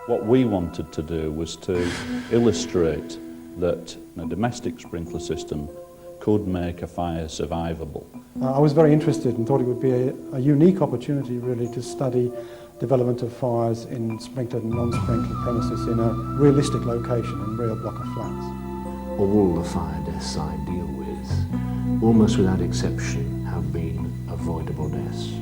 What we wanted to do was to illustrate that a domestic sprinkler system could make a fire survivable. I was very interested and thought it would be a unique opportunity really to study development of fires in sprinkled and non-sprinkled premises in a realistic location, in real block of flats. All the fire deaths I deal with, almost without exception, have been avoidable deaths.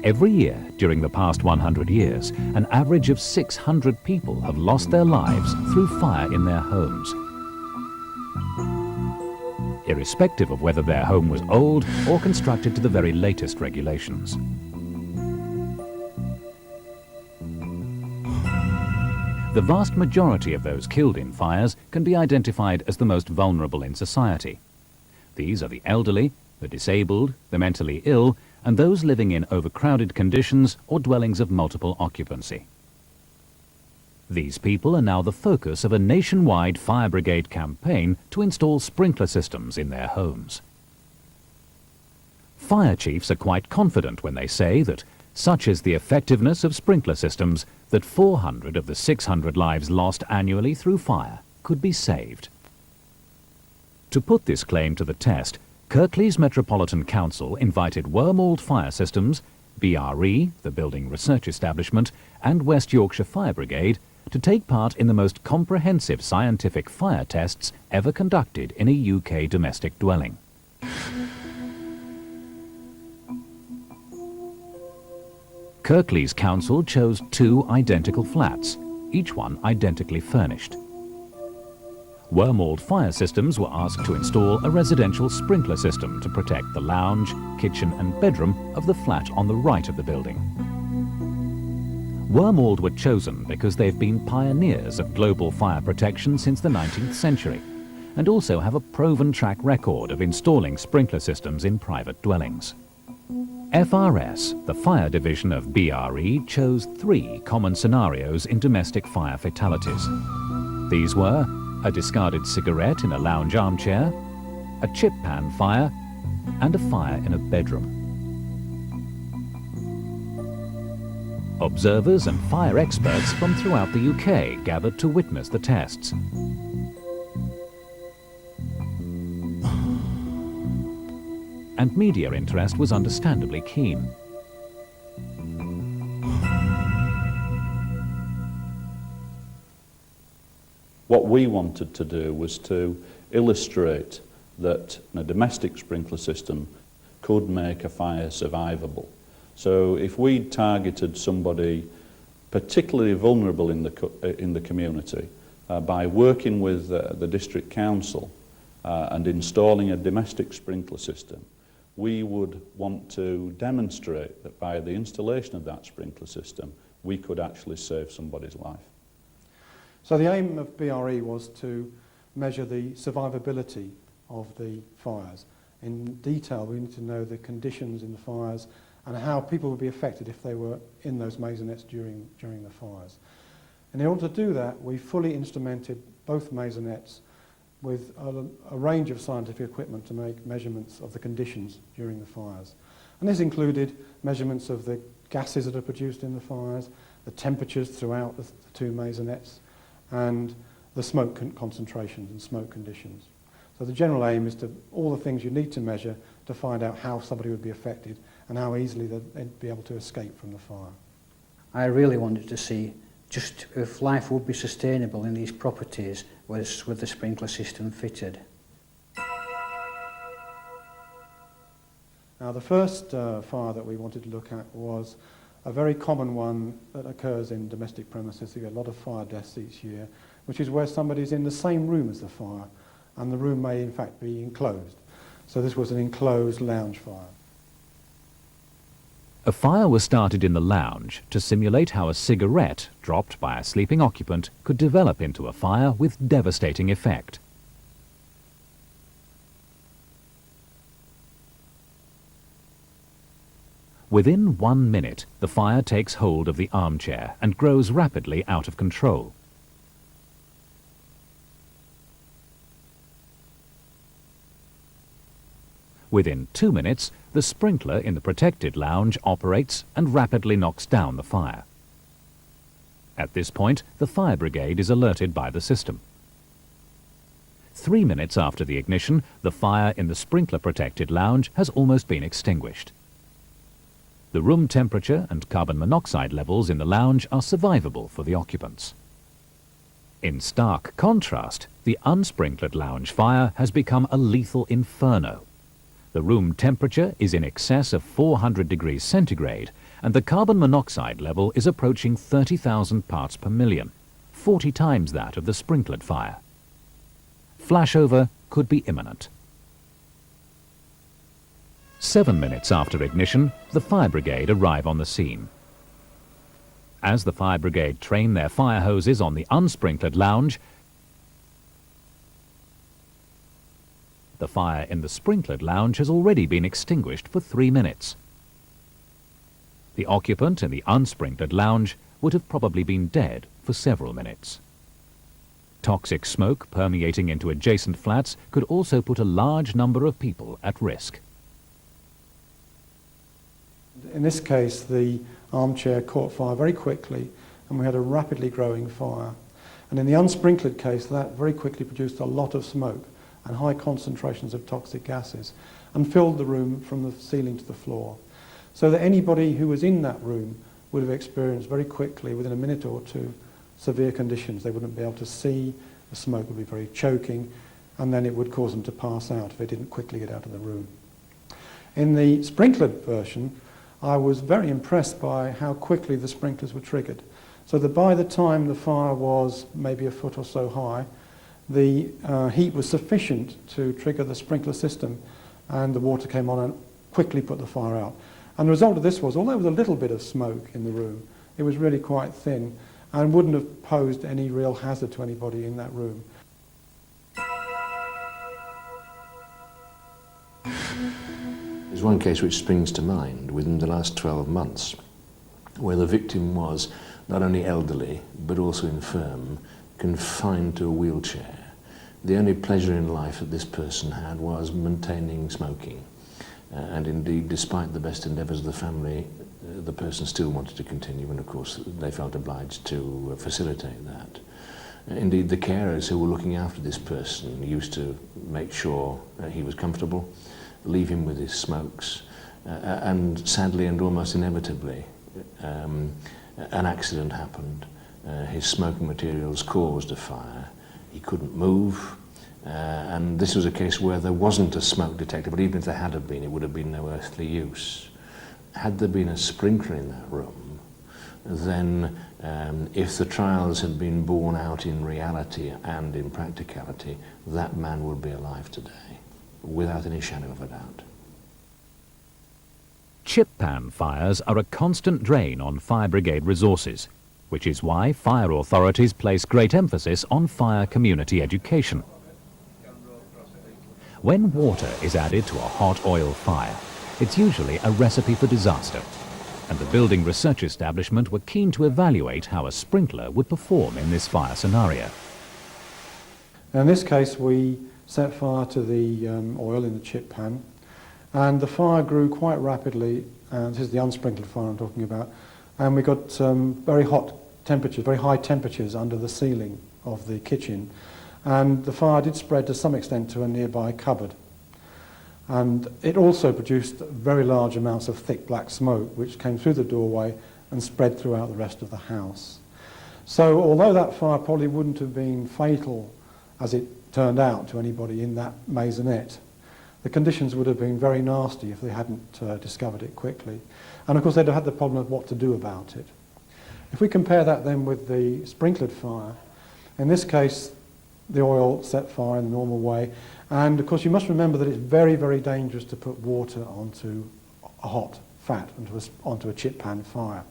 Every year during the past 100 years, an average of 600 people have lost their lives through fire in their homes, irrespective of whether their home was old or constructed to the very latest regulations. The vast majority of those killed in fires can be identified as the most vulnerable in society. These are the elderly, the disabled, the mentally ill, and those living in overcrowded conditions or dwellings of multiple occupancy. These people are now the focus of a nationwide fire brigade campaign to install sprinkler systems in their homes. Fire chiefs are quite confident when they say that such is the effectiveness of sprinkler systems that 400 of the 600 lives lost annually through fire could be saved. To put this claim to the test, Kirklees Metropolitan Council invited Wormald Fire Systems, BRE, the Building Research Establishment, and West Yorkshire Fire Brigade to take part in the most comprehensive scientific fire tests ever conducted in a UK domestic dwelling. Kirklees Council chose 2 identical flats, each one identically furnished. Wormald Fire Systems were asked to install a residential sprinkler system to protect the lounge, kitchen and bedroom of the flat on the right of the building. Wormald were chosen because they've been pioneers of global fire protection since the 19th century and also have a proven track record of installing sprinkler systems in private dwellings. FRS, the fire division of BRE, chose 3 common scenarios in domestic fire fatalities. These were a discarded cigarette in a lounge armchair, a chip pan fire, and a fire in a bedroom. Observers and fire experts from throughout the UK gathered to witness the tests. And media interest was understandably keen. What we wanted to do was to illustrate that a domestic sprinkler system could make a fire survivable. So if we targeted somebody particularly vulnerable in the community by working with the district council and installing a domestic sprinkler system, we would want to demonstrate that by the installation of that sprinkler system, we could actually save somebody's life. So the aim of BRE was to measure the survivability of the fires. In detail, we need to know the conditions in the fires and how people would be affected if they were in those maisonettes during the fires. And in order to do that, we fully instrumented both maisonettes with a range of scientific equipment to make measurements of the conditions during the fires. And this included measurements of the gases that are produced in the fires, the temperatures throughout the 2 maisonettes, and the smoke concentrations and smoke conditions. So the general aim is to all the things you need to measure to find out how somebody would be affected and how easily they'd be able to escape from the fire. I really wanted to see just if life would be sustainable in these properties with the sprinkler system fitted. Now the first fire that we wanted to look at was a very common one that occurs in domestic premises. You get a lot of fire deaths each year, which is where somebody's in the same room as the fire, and the room may in fact be enclosed. So this was an enclosed lounge fire. A fire was started in the lounge to simulate how a cigarette dropped by a sleeping occupant could develop into a fire with devastating effect. Within 1 minute, the fire takes hold of the armchair and grows rapidly out of control. Within 2 minutes, the sprinkler in the protected lounge operates and rapidly knocks down the fire. At this point, the fire brigade is alerted by the system. 3 minutes after the ignition, the fire in the sprinkler-protected lounge has almost been extinguished. The room temperature and carbon monoxide levels in the lounge are survivable for the occupants. In stark contrast, the unsprinklered lounge fire has become a lethal inferno. The room temperature is in excess of 400 degrees centigrade, and the carbon monoxide level is approaching 30,000 parts per million, 40 times that of the sprinklered fire. Flashover could be imminent. 7 minutes after ignition, the fire brigade arrive on the scene. As the fire brigade train their fire hoses on the unsprinkled lounge, the fire in the sprinklered lounge has already been extinguished for 3 minutes. The occupant in the unsprinkled lounge would have probably been dead for several minutes. Toxic smoke permeating into adjacent flats could also put a large number of people at risk. In this case, the armchair caught fire very quickly, and we had a rapidly growing fire. And in the unsprinkled case, that very quickly produced a lot of smoke and high concentrations of toxic gases, and filled the room from the ceiling to the floor. So that anybody who was in that room would have experienced very quickly, within a minute or two, severe conditions. They wouldn't be able to see, the smoke would be very choking, and then it would cause them to pass out if they didn't quickly get out of the room. In the sprinklered version, I was very impressed by how quickly the sprinklers were triggered. So that by the time the fire was maybe a foot or so high, the heat was sufficient to trigger the sprinkler system, and the water came on and quickly put the fire out. And the result of this was, although there was a little bit of smoke in the room, it was really quite thin and wouldn't have posed any real hazard to anybody in that room. There's one case which springs to mind within the last 12 months, where the victim was not only elderly but also infirm, confined to a wheelchair. The only pleasure in life that this person had was maintaining smoking. And indeed, despite the best endeavours of the family, the person still wanted to continue, and of course they felt obliged to facilitate that. Indeed, the carers who were looking after this person used to make sure he was comfortable, leave him with his smokes, and sadly and almost inevitably, an accident happened. His smoking materials caused a fire. He couldn't move, and this was a case where there wasn't a smoke detector, but even if there had have been, it would have been no earthly use. Had there been a sprinkler in that room, then if the trials had been borne out in reality and in practicality, that man would be alive today, without any shadow of a doubt. Chip pan fires are a constant drain on fire brigade resources, which is why fire authorities place great emphasis on fire community education. When water is added to a hot oil fire, it's usually a recipe for disaster, and the building research establishment were keen to evaluate how a sprinkler would perform in this fire scenario. Now in this case, we set fire to the oil in the chip pan, and the fire grew quite rapidly. This is the unsprinkled fire I'm talking about, and we got very hot temperatures, very high temperatures under the ceiling of the kitchen, and the fire did spread to some extent to a nearby cupboard. And it also produced very large amounts of thick black smoke which came through the doorway and spread throughout the rest of the house. So although that fire probably wouldn't have been fatal as it turned out to anybody in that maisonette, the conditions would have been very nasty if they hadn't discovered it quickly. And of course they'd have had the problem of what to do about it. If we compare that then with the sprinklered fire, in this case the oil set fire in the normal way, and of course you must remember that it's very, very dangerous to put water onto a hot fat, onto a chip pan fire.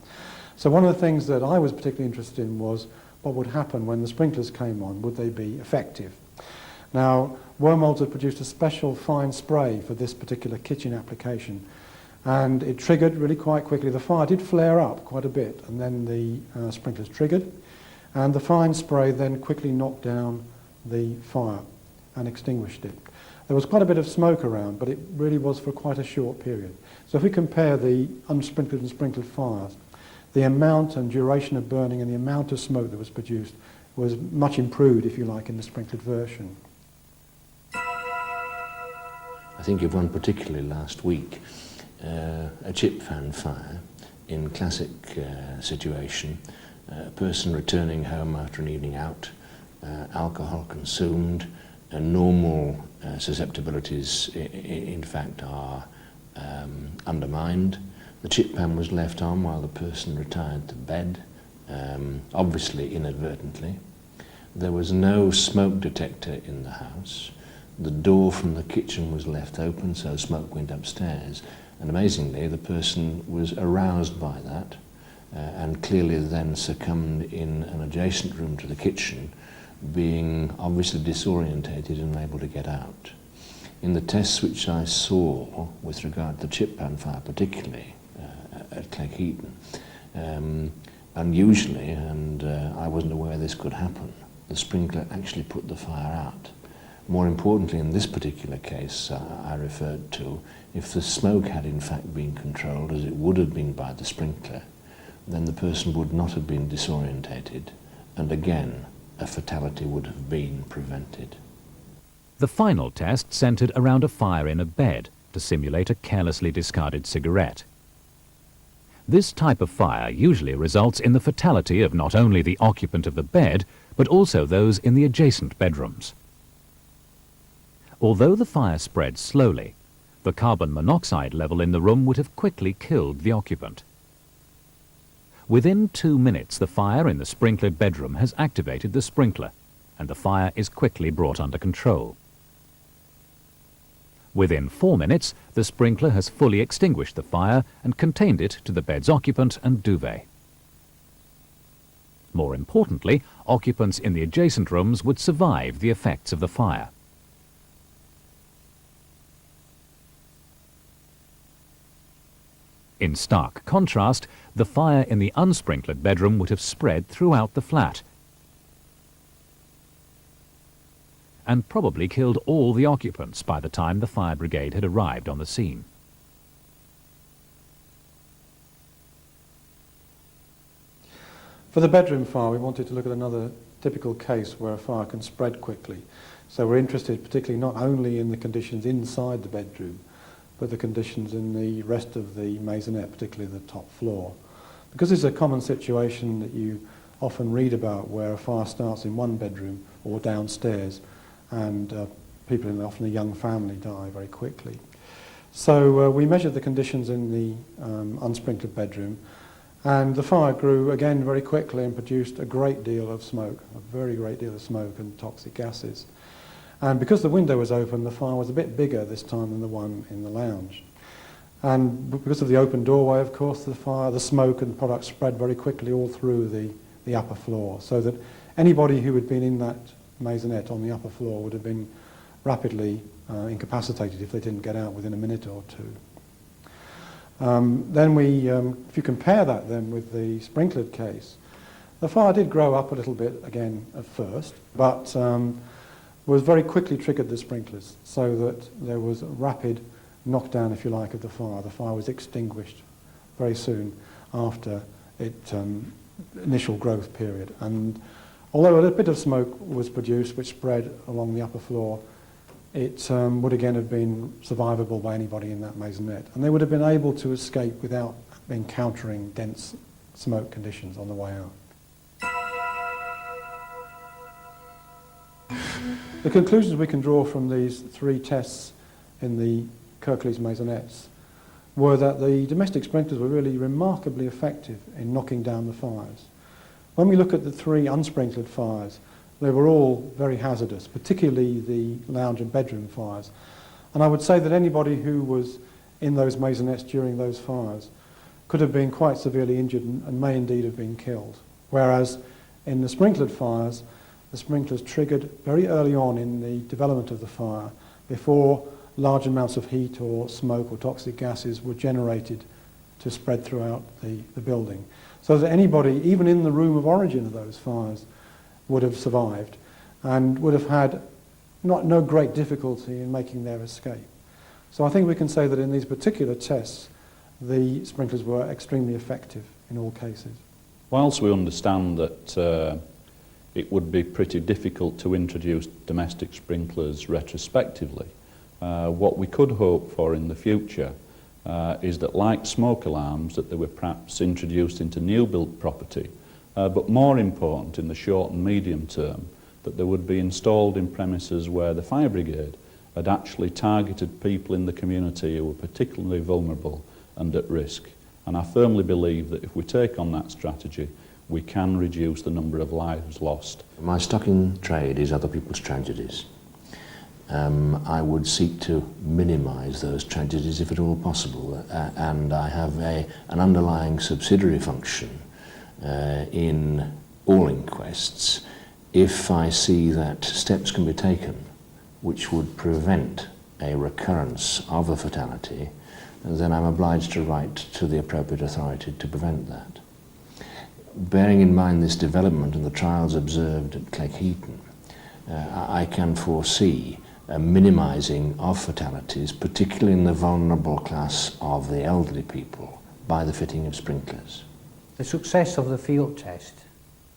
So one of the things that I was particularly interested in was what would happen when the sprinklers came on. Would they be effective? Now, Wormholds had produced a special fine spray for this particular kitchen application, and it triggered really quite quickly. The fire did flare up quite a bit, and then the sprinklers triggered, and the fine spray then quickly knocked down the fire and extinguished it. There was quite a bit of smoke around, but it really was for quite a short period. So if we compare the unsprinkled and sprinkled fires, the amount and duration of burning and the amount of smoke that was produced was much improved, if you like, in the sprinkled version. I think of one particularly last week, a chip fan fire in classic situation, a person returning home after an evening out, alcohol consumed, normal susceptibilities in fact are undermined. The chip pan was left on while the person retired to bed, obviously inadvertently. There was no smoke detector in the house. The door from the kitchen was left open, so smoke went upstairs. And amazingly, the person was aroused by that and clearly then succumbed in an adjacent room to the kitchen, being obviously disorientated and unable to get out. In the tests which I saw with regard to the chip pan fire particularly at Cleckheaton, unusually, and I wasn't aware this could happen, the sprinkler actually put the fire out. More importantly, in this particular case I referred to, if the smoke had in fact been controlled as it would have been by the sprinkler, then the person would not have been disorientated, and again a fatality would have been prevented. The final test centred around a fire in a bed to simulate a carelessly discarded cigarette. This type of fire usually results in the fatality of not only the occupant of the bed, but also those in the adjacent bedrooms. Although the fire spread slowly, the carbon monoxide level in the room would have quickly killed the occupant. Within 2 minutes, the fire in the sprinklered bedroom has activated the sprinkler, and the fire is quickly brought under control. Within 4 minutes, the sprinkler has fully extinguished the fire and contained it to the bed's occupant and duvet. More importantly, occupants in the adjacent rooms would survive the effects of the fire. In stark contrast, the fire in the unsprinklered bedroom would have spread throughout the flat and probably killed all the occupants by the time the fire brigade had arrived on the scene. For the bedroom fire, we wanted to look at another typical case where a fire can spread quickly. So we're interested particularly not only in the conditions inside the bedroom, but the conditions in the rest of the maisonette, particularly the top floor. Because it's a common situation that you often read about where a fire starts in one bedroom or downstairs and people in often a young family die very quickly. So we measured the conditions in the unsprinkled bedroom, and the fire grew again very quickly and produced a great deal of smoke, a very great deal of smoke and toxic gases. And because the window was open, the fire was a bit bigger this time than the one in the lounge. And because of the open doorway, of course, the smoke and product spread very quickly all through the upper floor, so that anybody who had been in that maisonette on the upper floor would have been rapidly incapacitated if they didn't get out within a minute or two. Then if you compare that then with the sprinklered case, the fire did grow up a little bit again at first, but was very quickly triggered the sprinklers, so that there was a rapid knockdown, if you like, of the fire. The fire was extinguished very soon after its initial growth period. And although a bit of smoke was produced which spread along the upper floor, it would again have been survivable by anybody in that maisonette. And they would have been able to escape without encountering dense smoke conditions on the way out. The conclusions we can draw from these 3 tests in the Kirklees maisonettes were that the domestic sprinklers were really remarkably effective in knocking down the fires. When we look at the 3 unsprinkled fires, they were all very hazardous, particularly the lounge and bedroom fires. And I would say that anybody who was in those maisonettes during those fires could have been quite severely injured and may indeed have been killed. Whereas in the sprinklered fires, the sprinklers triggered very early on in the development of the fire before large amounts of heat or smoke or toxic gases were generated to spread throughout the building. So that anybody, even in the room of origin of those fires, would have survived and would have had no great difficulty in making their escape. So I think we can say that in these particular tests, the sprinklers were extremely effective in all cases. Whilst we understand that it would be pretty difficult to introduce domestic sprinklers retrospectively, what we could hope for in the future is that, like smoke alarms, that they were perhaps introduced into new built property, but more important in the short and medium term, that they would be installed in premises where the fire brigade had actually targeted people in the community who were particularly vulnerable and at risk. And I firmly believe that if we take on that strategy, we can reduce the number of lives lost. My stock in trade is other people's tragedies. I would seek to minimise those tragedies if at all possible, and I have an underlying subsidiary function in all inquests. If I see that steps can be taken which would prevent a recurrence of a fatality, then I'm obliged to write to the appropriate authority to prevent that. Bearing in mind this development and the trials observed at Cleckheaton, I can foresee a minimising of fatalities, particularly in the vulnerable class of the elderly people, by the fitting of sprinklers. The success of the field test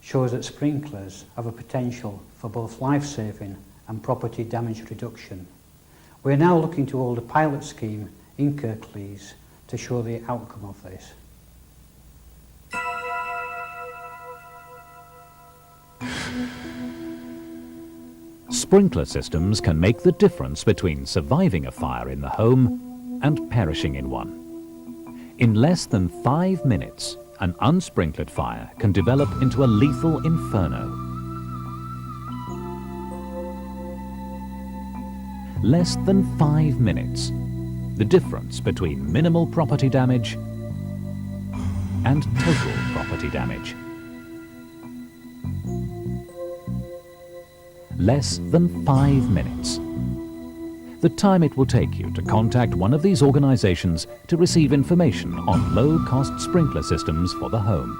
shows that sprinklers have a potential for both life-saving and property damage reduction. We're now looking to hold a pilot scheme in Kirklees to show the outcome of this. Sprinkler systems can make the difference between surviving a fire in the home and perishing in one. In less than 5 minutes, an unsprinkled fire can develop into a lethal inferno. Less than 5 minutes. The difference between minimal property damage and total property damage. Less than 5 minutes. The time it will take you to contact one of these organizations to receive information on low-cost sprinkler systems for the home.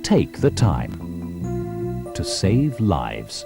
Take the time to save lives.